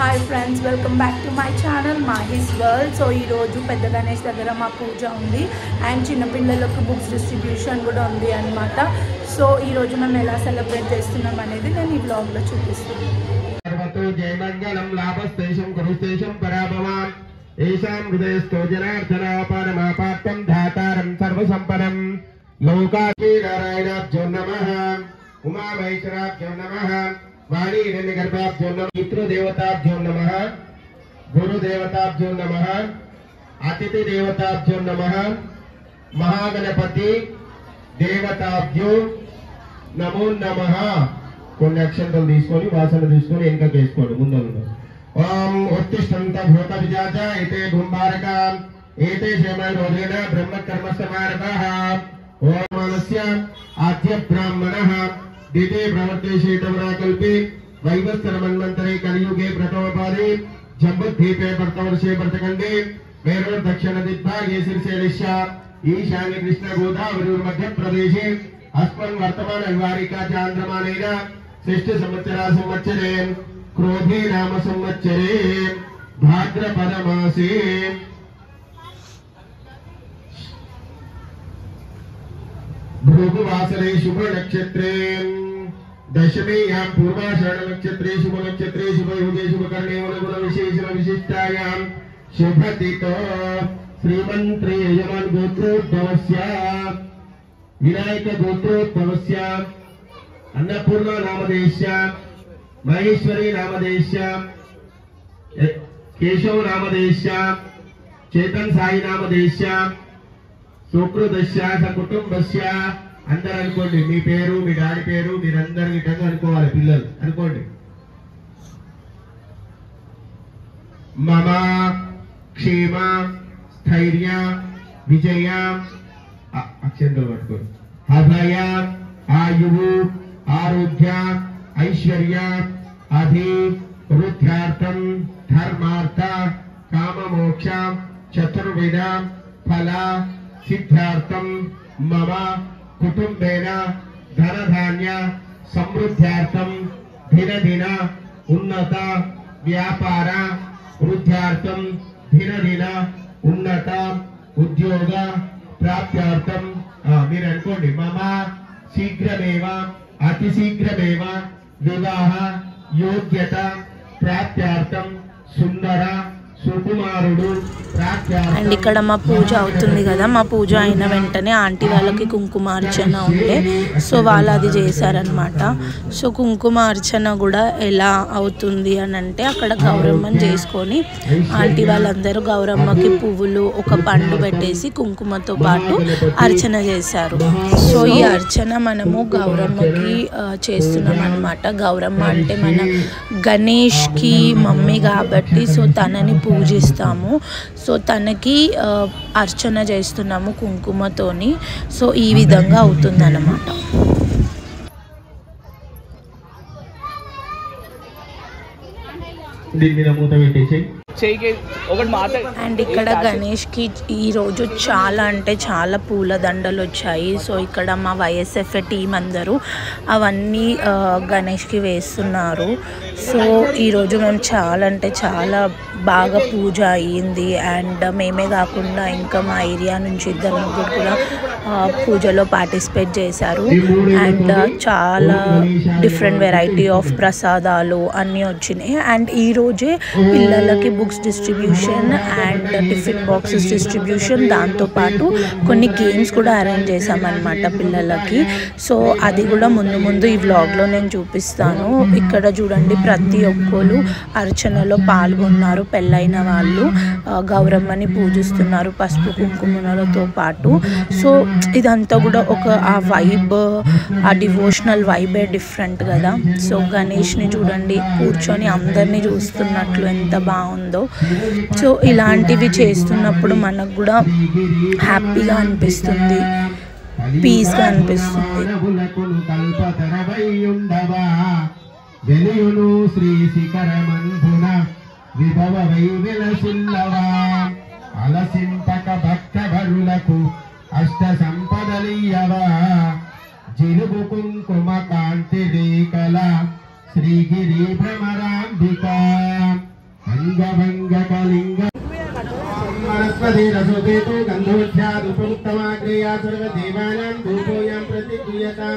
Hi friends, welcome back to my channel Mahi's world. So ఈరోజు పెద్ద గణేష్ దగ్గర మా పూజ ఉంది అండ్ చిన్నపిల్లలకు బుక్స్ డిస్ట్రిబ్యూషన్ కూడా ఉంది అనమాట. సో ఈరోజు మేము ఎలా సెలబ్రేట్ చేస్తున్నాం అనేది నేను ఈ బ్లాగ్లో చూపిస్తున్నాను. वाणी हिरण्यगर्भाभ्यो नमः, पितृदेवताभ्यो नमः, गुरुदेवताभ्यो नमः, अतिथि देवताभ्यो नमः, महागणपति देवताभ्यो नमो नमः. కొన్ని అక్షంతలు తీసుకొని వాసన తీసుకొని వెనక చేసుకోండి. ముందు ఓం ఉత్తిష్టంత భూత విజాత ఏతే గుంబారక ఏతే క్షేమరోధేన బ్రహ్మకర్మ సమారభః. ఓం మానస్య ఆద్య బ్రాహ్మణః दीते प्रवर्तेशेतवराकल्पे वैवस्तर मन्वन्तरे कलियुगे प्रथमपादे जम्बुद्वीपे भरतवर्षे भरतखण्डे मेरुर दक्षिण दिग्भागे शीर्षेलिश्या ईशान्य कृष्ण गोदावरी मध्य प्रदेशे अस्मन् वर्तमान व्यवहारिका चान्द्रमानेन श्रेष्ठ संवत्सरा संवत्सरे क्रोधे नाम संवत्सरे भाद्रपद मासे भृगुवासरे शुभ नक्षत्रे दशमी यां पूर्वाषाढ़ नक्षत्रे शुभ नक्षत्रे शुभ योगे शुभ कर्णे गुण विशेषण विशिष्टायां शुभतितो श्रीमंत्रे यजमान गोत्रोद्भवस्य विनायक गोत्रोद्भवस्य अन्नपूर्णा नामधेयस्य महेश्वरी नामधेयस्य केशव नामधेयस्य चेतन साई नामधेयस्य सुकृतस्य सकुटुंबस्य అందరూ అనుకోండి. మీ పేరు మీ డాడీ పేరు మీరందరూ గిట్టంగా అనుకోవాలి. పిల్లలు అనుకోండి. మమ క్షేమ స్థైర్య విజయ అక్షంతలు పట్టుకోండి. అభయ ఆయువు ఆరోగ్య ఐశ్వర్య అభివృద్ధ్యార్థం ధర్మార్థ కామమోక్ష చతుర్వేద ఫల సిద్ధ్యార్థం మమ कुटुंबेन धन धान्य समृद्ध्यार्थम दिन दिन उन्नत व्यापार वृद्ध्यार्थम दिन दिन उन्नत उद्योग प्राप्त्यार्थम మీరు అనుకోండి. మమ శీఘ్రమేవ అతి శీఘ్రమేవ వివాహ యోగ్యత ప్రాప్త్యార్థం సుందర సుకుమారుడు. అండ్ ఇక్కడ మా పూజ అవుతుంది కదా. మా పూజ అయిన వెంటనే ఆంటీ వాళ్ళకి కుంకుమార్చన ఉండే, సో వాళ్ళు అది చేశారనమాట. సో కుంకుమార్చన కూడా ఎలా అవుతుంది అని అంటే అక్కడ గౌరమ్మని చేసుకొని ఆంటీ వాళ్ళందరూ గౌరమ్మకి పువ్వులు ఒక పండు పెట్టేసి కుంకుమతో పాటు అర్చన చేశారు. సో ఈ అర్చన మనము గౌరమ్మకి చేస్తున్నాం అనమాట. గౌరమ్మ అంటే మన గణేష్కి మమ్మీ కాబట్టి సో తనని పూజిస్తాము. సో తనకి అర్చన చేస్తున్నాము కుంకుమతోని. సో ఈ విధంగా అవుతుంది అన్నమాట. అండ్ ఇక్కడ గణేష్కి ఈరోజు చాలా అంటే చాలా పూల దండలు వచ్చాయి. సో ఇక్కడ మా వైఎస్ఎఫ్ టీం అందరూ అవన్నీ గణేష్కి వేస్తున్నారు. సో ఈరోజు మేము చాలా అంటే చాలా బాగా పూజ అయ్యింది. అండ్ మేమే కాకుండా ఇంకా మా ఏరియా నుంచి 2-3 కూడా పూజలో పార్టిసిపేట్ చేశారు. అండ్ చాలా డిఫరెంట్ వెరైటీ ఆఫ్ ప్రసాదాలు అన్నీ వచ్చినాయి. అండ్ ఈరోజే పిల్లలకి books distribution and tiffin boxes distribution, దాంతోపాటు కొన్ని గేమ్స్ కూడా అరేంజ్ చేశామన్నమాట పిల్లలకి. సో అది కూడా ముందు ఈ వ్లాగ్లో నేను చూపిస్తాను. ఇక్కడ చూడండి, ప్రతి ఒక్కరు అర్చనలో పాల్గొన్నారు. పెళ్ళైన వాళ్ళు గౌరమ్మని పూజిస్తున్నారు పసుపు కుంకుమలతో పాటు. సో ఇదంతా కూడా ఒక ఆ వైబ్, ఆ డివోషనల్ వైబే డిఫరెంట్ కదా. సో గణేష్ని చూడండి కూర్చొని అందరినీ చూస్తున్నట్లు ఎంత బాగుందో. సో ఇలాంటివి చేస్తున్నప్పుడు మనకు కూడా హ్యాపీగా అనిపిస్తుంది, పీస్గా అనిపిస్తుంది. విభవ వైవిలసిల్లవా అలసింపక భక్త భరులకు అష్ట సంపదలీయవా జిలుగు కుంకుమ కాంతి రేఖల శ్రీగిరి భ్రమరాంబిక अंगभंग कलिंग वनस्पति रसोदेतु गंधोध्यादुपमुक्तमाग्रेया सर्वदेवानां धूपोऽयं प्रतिगृह्यतां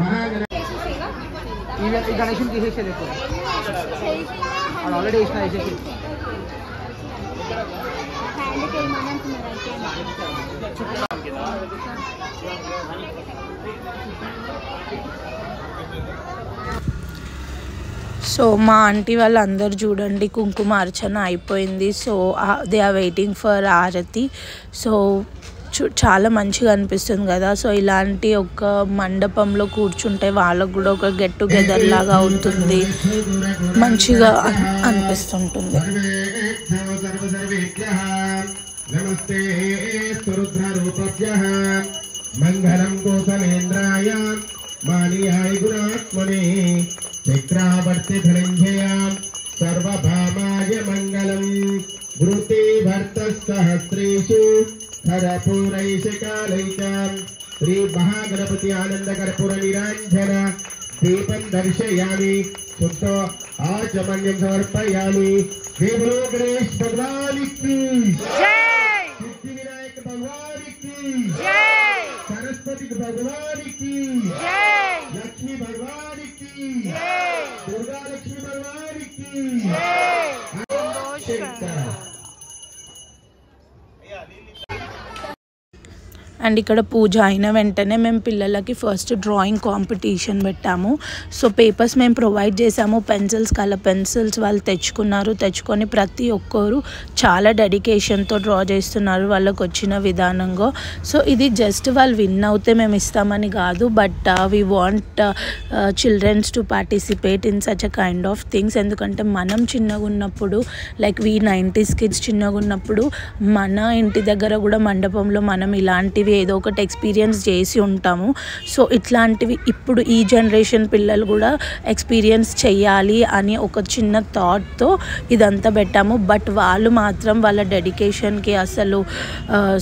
महागण ఈ గణేశుని తీసేసేది ఇప్పుడు అది ఆల్రెడీ వేసేసి సో మా ఆంటీ వాళ్ళందరూ చూడండి కుంకుమార్చన అయిపోయింది. So they are waiting for aarti. So చాలా మంచిగా అనిపిస్తుంది కదా. సో ఇలాంటి ఒక మండపంలో కూర్చుంటే వాళ్ళకు కూడా ఒక గెట్ టుగెదర్ లాగా అవుతుంది, మంచిగా అనిపిస్తుంటుంది. నమస్తే మంగళం గోసలేంద్రాయ మానియాయ గుణాత్మనే చక్రవర్తి ధనంజయాం సర్వభామాయ మంగళం వృత్తి భర్త సహస్రేషు హరపూరైశకాలైకాం శ్రీ మహాగణపతి ఆనంద కర్పూర నిరాంజన దీపం దర్శయామి శుద్ధ ఆచమన్యం సమర్పయామి. దేవుడు గణేష్ భగవానికి సిద్ధి వినాయక భగవానికి सरस्वती भगवान की लक्ष्मी भगवान की दुर्गा लक्ष्मी भगवान की అండ్ ఇక్కడ పూజ అయిన వెంటనే మేము పిల్లలకి ఫస్ట్ డ్రాయింగ్ కాంపిటీషన్ పెట్టాము. సో పేపర్స్ మేము ప్రొవైడ్ చేసాము, పెన్సిల్స్, కలర్ పెన్సిల్స్ వాళ్ళు తెచ్చుకొని ప్రతి ఒక్కరు చాలా డెడికేషన్తో డ్రా చేస్తున్నారు వాళ్ళకు వచ్చిన విధానంగా. సో ఇది జస్ట్ వాళ్ళు విన్ అవుతే మేము ఇస్తామని కాదు, but we want children's to participate in such a kind of things. ఎందుకంటే మనం చిన్నగా ఉన్నప్పుడు, లైక్ వీ 90s కిడ్స్ చిన్నగా ఉన్నప్పుడు మన ఇంటి దగ్గర కూడా మండపంలో మనం ఇలాంటివి ఏదో ఒకటి ఎక్స్పీరియన్స్ చేసి ఉంటాము. సో ఇట్లాంటివి ఇప్పుడు ఈ జనరేషన్ పిల్లలు కూడా ఎక్స్పీరియన్స్ చేయాలి అని ఒక చిన్న థాట్తో ఇదంతా పెట్టాము. బట్ వాళ్ళు మాత్రం వాళ్ళ డెడికేషన్కి అసలు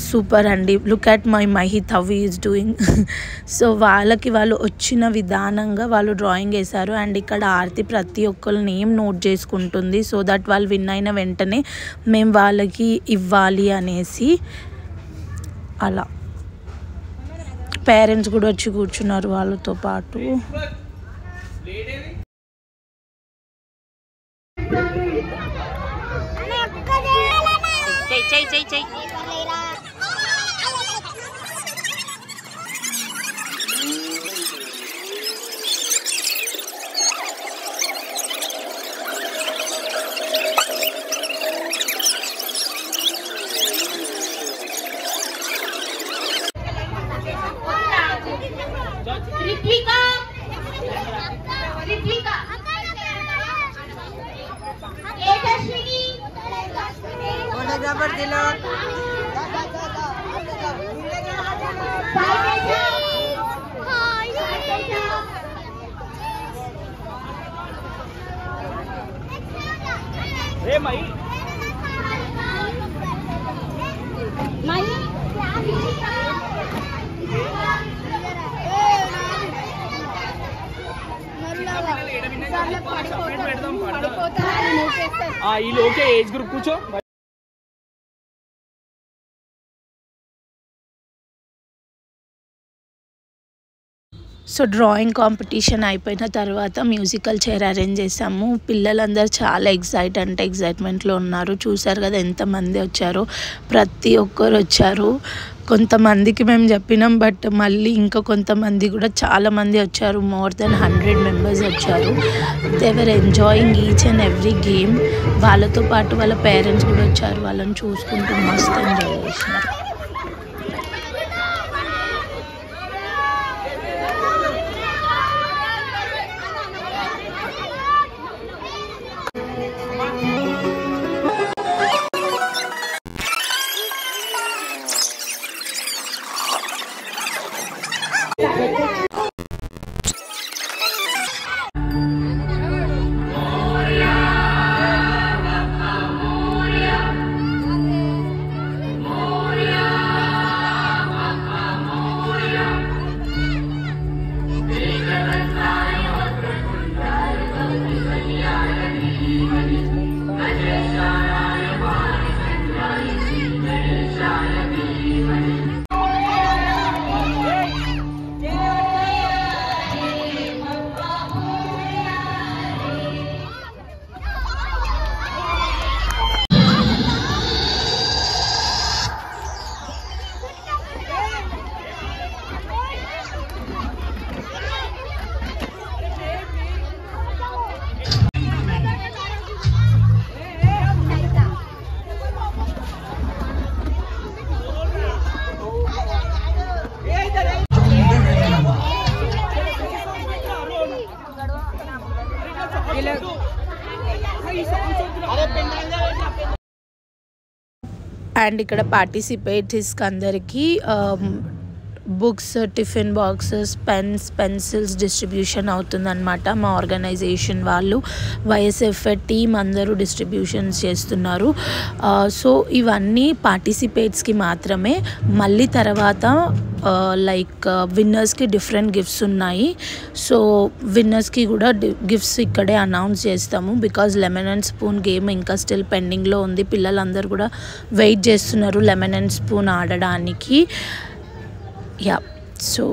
సూపర్ అండి. Look at my Mahith how is doing. So వాళ్ళకి వాళ్ళు వచ్చిన విధానంగా వాళ్ళు డ్రాయింగ్ వేశారు. అండ్ ఇక్కడ ఆర్తి ప్రతి ఒక్కరు నేమ్ నోట్ చేసుకుంటుంది, సో దట్ వాళ్ళు విన్ అయిన వెంటనే మేము వాళ్ళకి ఇవ్వాలి అనేసి. అలా పేరెంట్స్ కూడా వచ్చి కూర్చున్నారు వాళ్ళతో పాటు. ఓకే ఏజ్ గ్రూప్ కూర్చో. సో డ్రాయింగ్ కాంపిటీషన్ అయిపోయిన తర్వాత మ్యూజికల్ చైర్ అరేంజ్ చేసాము. పిల్లలందరూ చాలా ఎక్సైట్మెంట్లో ఉన్నారు. చూసారు కదా ఎంతమంది వచ్చారో, ప్రతి ఒక్కరు వచ్చారు. కొంతమందికి మేము చెప్పినాం, బట్ మళ్ళీ ఇంకా కొంతమంది కూడా చాలామంది వచ్చారు. మోర్ దెన్ 100 మెంబర్స్ వచ్చారు. They were enjoying each and every game. వాళ్ళతో పాటు వాళ్ళ పేరెంట్స్ కూడా వచ్చారు. వాళ్ళని చూసుకుంటూ మస్తు ఎంజాయ్ చేసినారు. Moria అండ్ ఇక్కడ పార్టిసిపేటర్స్కి అందరికీ books, tiffin boxes, pens, pencils distribution అవుతుందన్నమాట. మా ఆర్గనైజేషన్ వాళ్ళు వైఎస్ఎఫ్ఏ టీమ్ అందరూ డిస్ట్రిబ్యూషన్స్ చేస్తున్నారు. సో ఇవన్నీ పార్టిసిపేట్స్కి మాత్రమే. మళ్ళీ తర్వాత లైక్ విన్నర్స్కి డిఫరెంట్ గిఫ్ట్స్ ఉన్నాయి. సో విన్నర్స్కి కూడా గిఫ్ట్స్ ఇక్కడే అనౌన్స్ చేస్తాము. Because lemon and spoon game ఇంకా స్టిల్ పెండింగ్లో ఉంది. పిల్లలందరూ కూడా వెయిట్ చేస్తున్నారు లెమన్ అండ్ స్పూన్ ఆడడానికి. యా, సో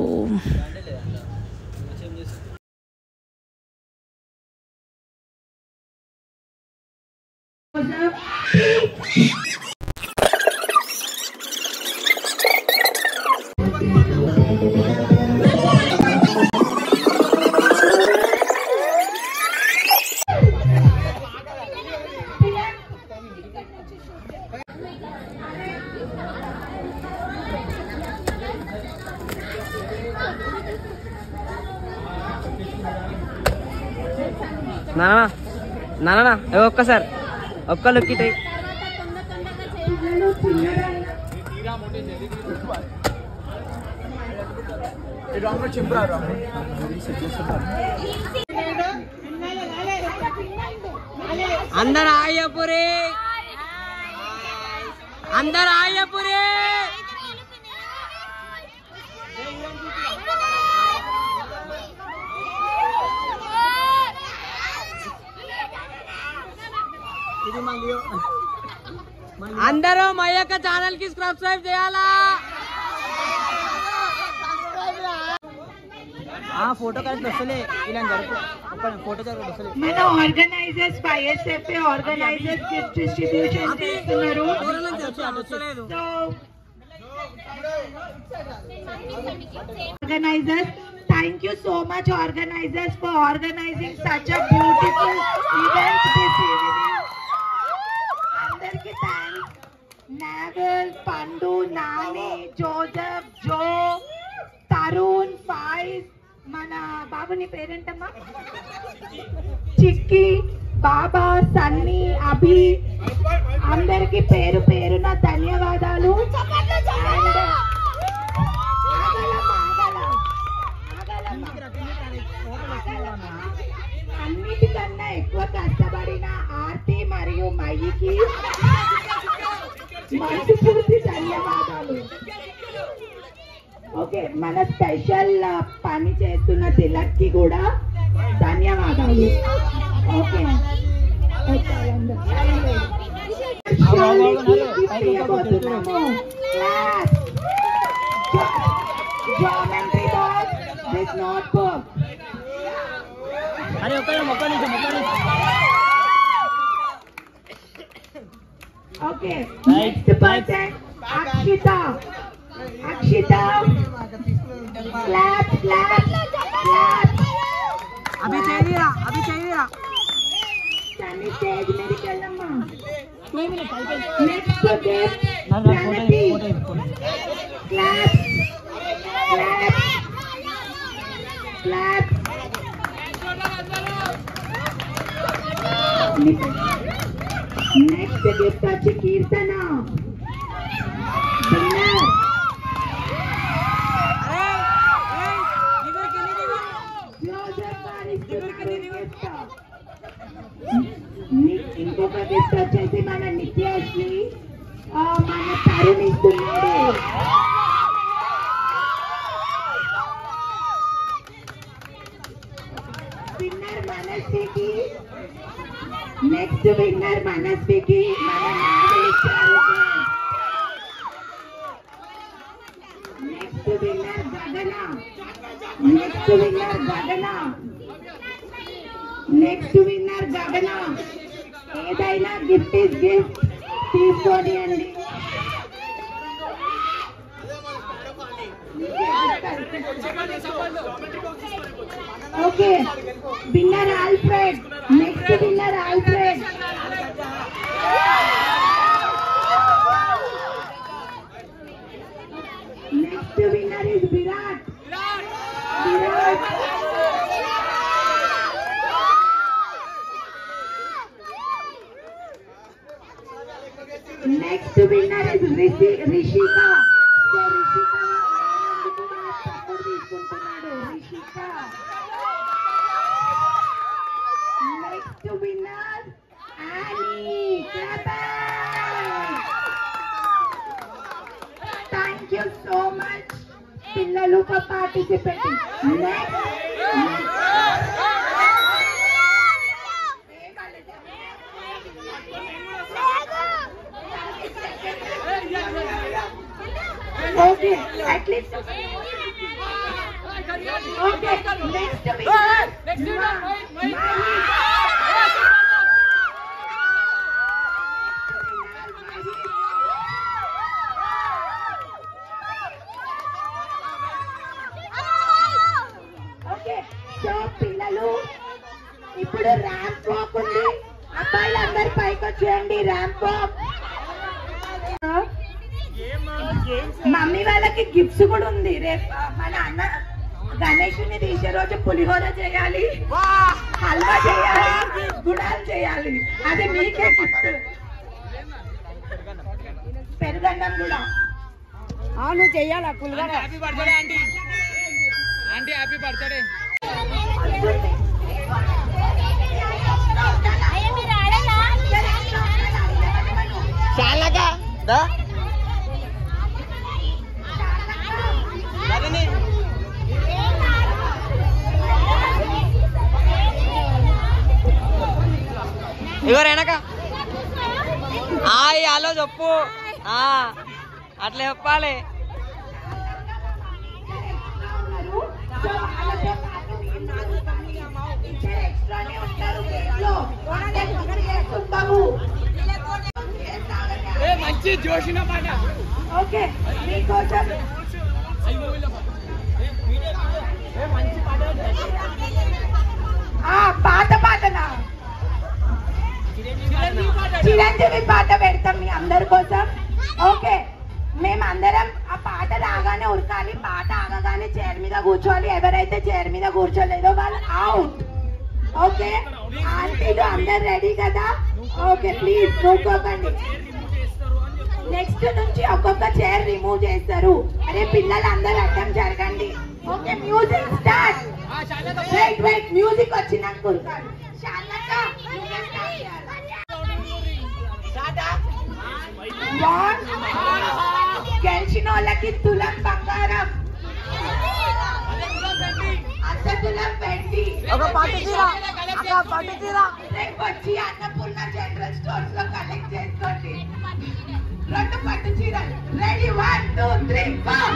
నానా నానా ఒక్కసారి ఒక్క లుక్ ఇటే. అందరు ఆయపురి, అందరు ఆయపురి. అందరూ మా యొక్క ఛానల్ కి సబ్స్క్రైబ్ చేయాలా? ఫోటో కరెక్ట్ వస్తలే, ఇలా ఫోటో కరెక్ట్ వస్తలే. మన organizers YSFA organizers gift distribution చేస్తున్నారు. So organizers, thank you so much organizers for organizing such a beautiful event this evening. Andarki thanks. Naval, Pandu, Nani, Joseph, Joe, Tarun, Faiz, mana babu ni parentama, Chikki, Baba, Sunny, Abhi, andarki peru peru na ధన్యవాదాలు. అన్నిటికన్నా ఎక్కువ కష్టపడిన ఆర్తి మరియు మయ్యికి మనస్ఫూర్తి ధన్యవాదాలు. Okay, మన special పని చేస్తున్న తిలక్కి కూడా ధన్యవాదాలు. Okay, geometry box with notebook. అరే ఒక్క నిమిషం. Okay, next person Akshita. Clap clap clap. Abhi చేయరా సన్నీ స్టేజ్ మీదకి వెళ్ళమ్మా. Next gift Pranathi. Clap clap clap. Next gift వచ్చి కీర్తన. ఇంకొక గిఫ్ట్ వచ్చేసి మన నిత్యశ్రీ మన తరుణ్ ఇస్తున్నాడు. విన్నర్ మనస్వికి. నెక్స్ట్ విన్నర్ మనస్వికి మన నావల్ ఇచ్చారు. నెక్స్ట్ విన్నర్ గగన. ఏదైనా గిఫ్ట్ ఇస్ గిఫ్ట్ తీసుకోండి అండి. Okay, winner Alfred. Next winner Alfred. Next winner is Virat. Next winner is Rishika. So Rishika తమ్ముడు తీసుకుంటున్నాడు. Rishika. Next winner Annie. Thank you so much పిల్లలు for participating. Next. Okay, at least. Okay, next okay so పిల్లలు ఇప్పుడు ramp walk ఉంది. అబ్బాయిలు అందరు పైకి వచ్చేయండి. Ramp walk. మమ్మీ వాళ్ళకి గిఫ్ట్స్ కూడా ఉంది. రేపు మన అన్న గణేషుని తీసే రోజు పులిహోర చేయాలి, హల్వా చేయాలి, గుడాలు చేయాలి. అది మీకే గిఫ్ట్. పెరుగన్నం కూడా నువ్వు చెయ్యాలా పులిహోర. Happy birthday aunty. Aunty happy birthday. చాలాగా ఎవరైనాక అలో చెప్పు. అట్లా చెప్పాలి. మంచి జోషిన పాట. ఓకే మీకోసం పాటనా చిరంజీవి పాట పెడతాం మీ అందరి కోసం. ఓకే మేమందరం ఆ పాట రాగానే ఉరకాలి. పాట ఆగగానే చైర్ మీద కూర్చోవాలి. ఎవరైతే చైర్ మీద కూర్చోలేదో వాళ్ళు అవుట్. ఓకే ఆంటీలు అందరు రెడీ కదా? Okay please కూర్చోకండి. నెక్స్ట్ నుంచి ఒక్కొక్క చైర్ రిమూవ్ చేస్తారు. అరే పిల్లలు అందరు అడ్డం జరగండి. Okay music start. Wait music వచ్చినాక ఉరకాలి. గెలిచిన వాళ్ళకి తులం బంగారం, అర్ధ తులం వెండి. రేపు వచ్చి అన్నపూర్ణ జనరల్ స్టోర్స్ లో కలెక్ట్ చేసుకోండి. 2 పట్టు చీరలు రెడీ. 1 2 3 4.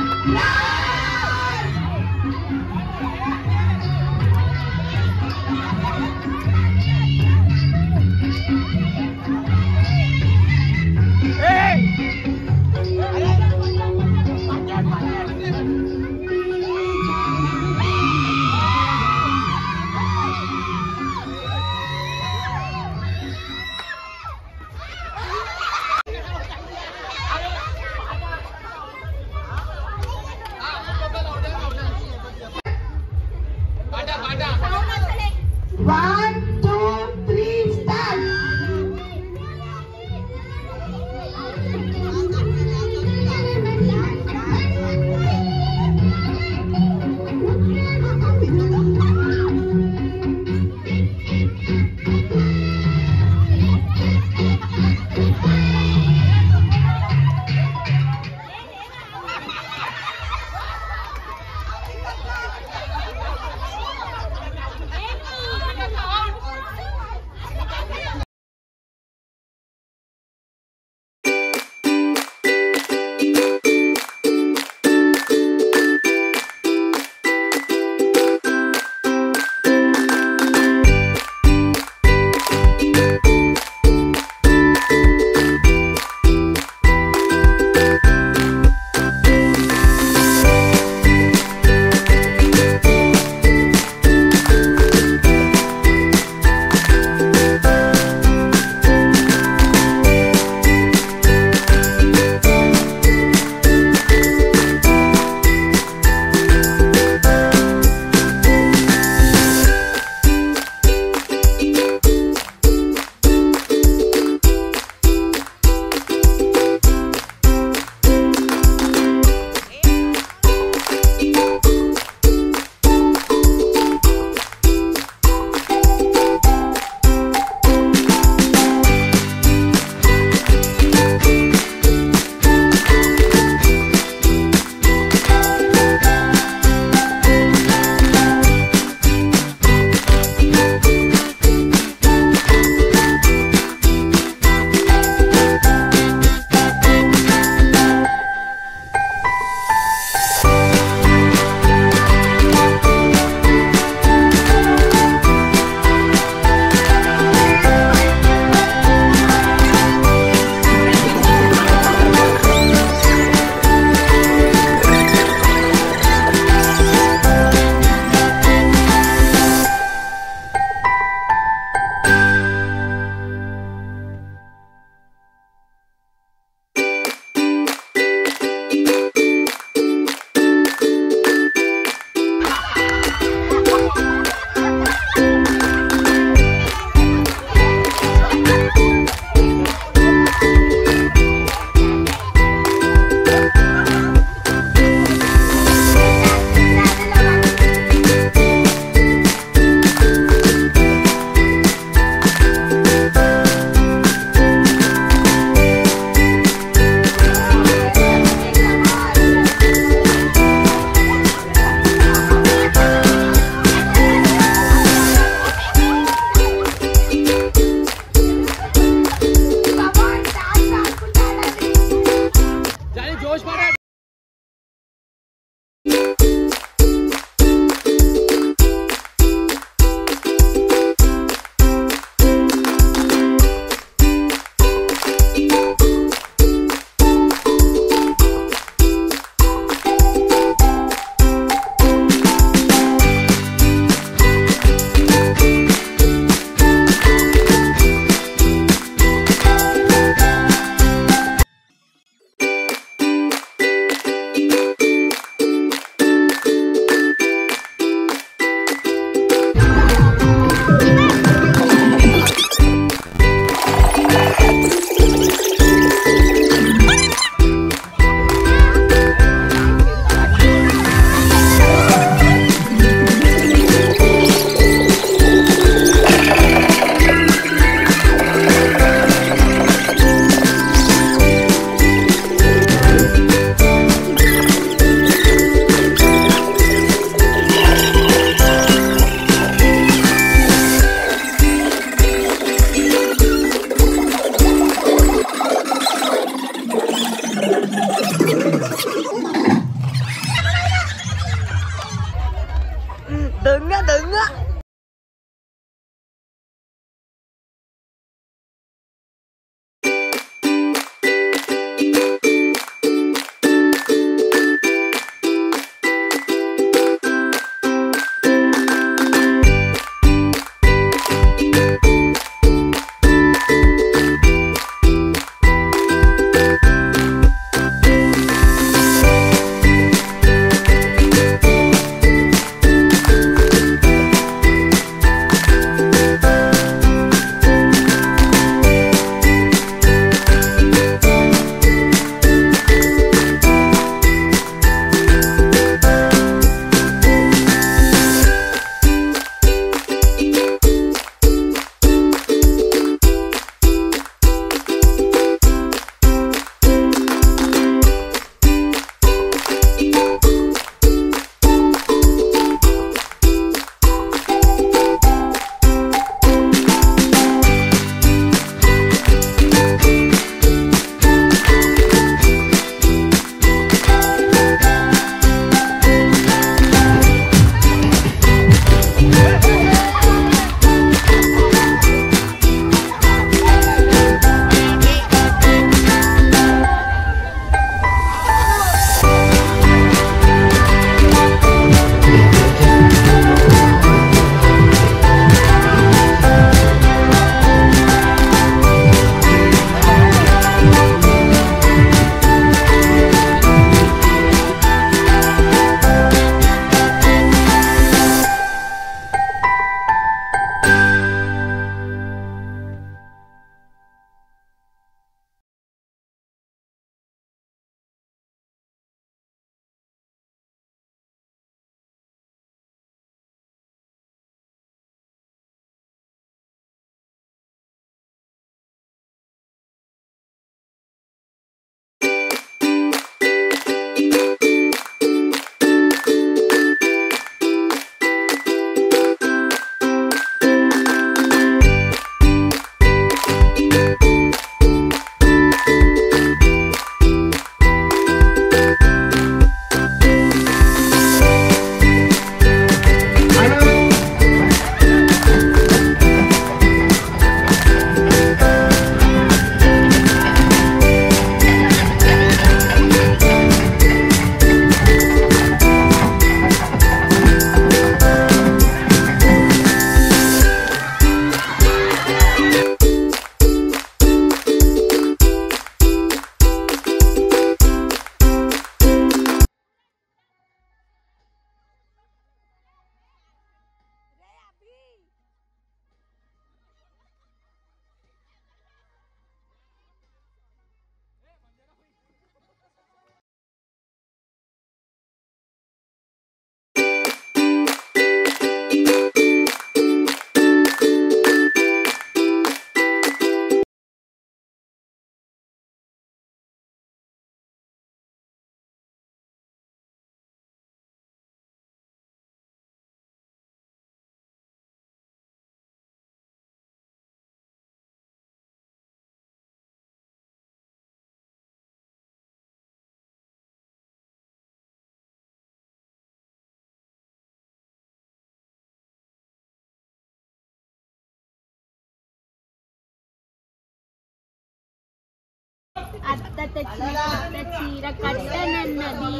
అత్త తెచ్చిన కొత్త చీర కట్టనన్నది,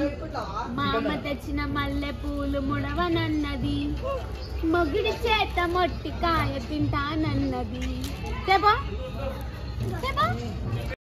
మామ తెచ్చిన మల్లె పూలు ముడవనన్నది, మొగిడి చేత మొట్టి కాయ తింటానన్నది. తెబా తెబా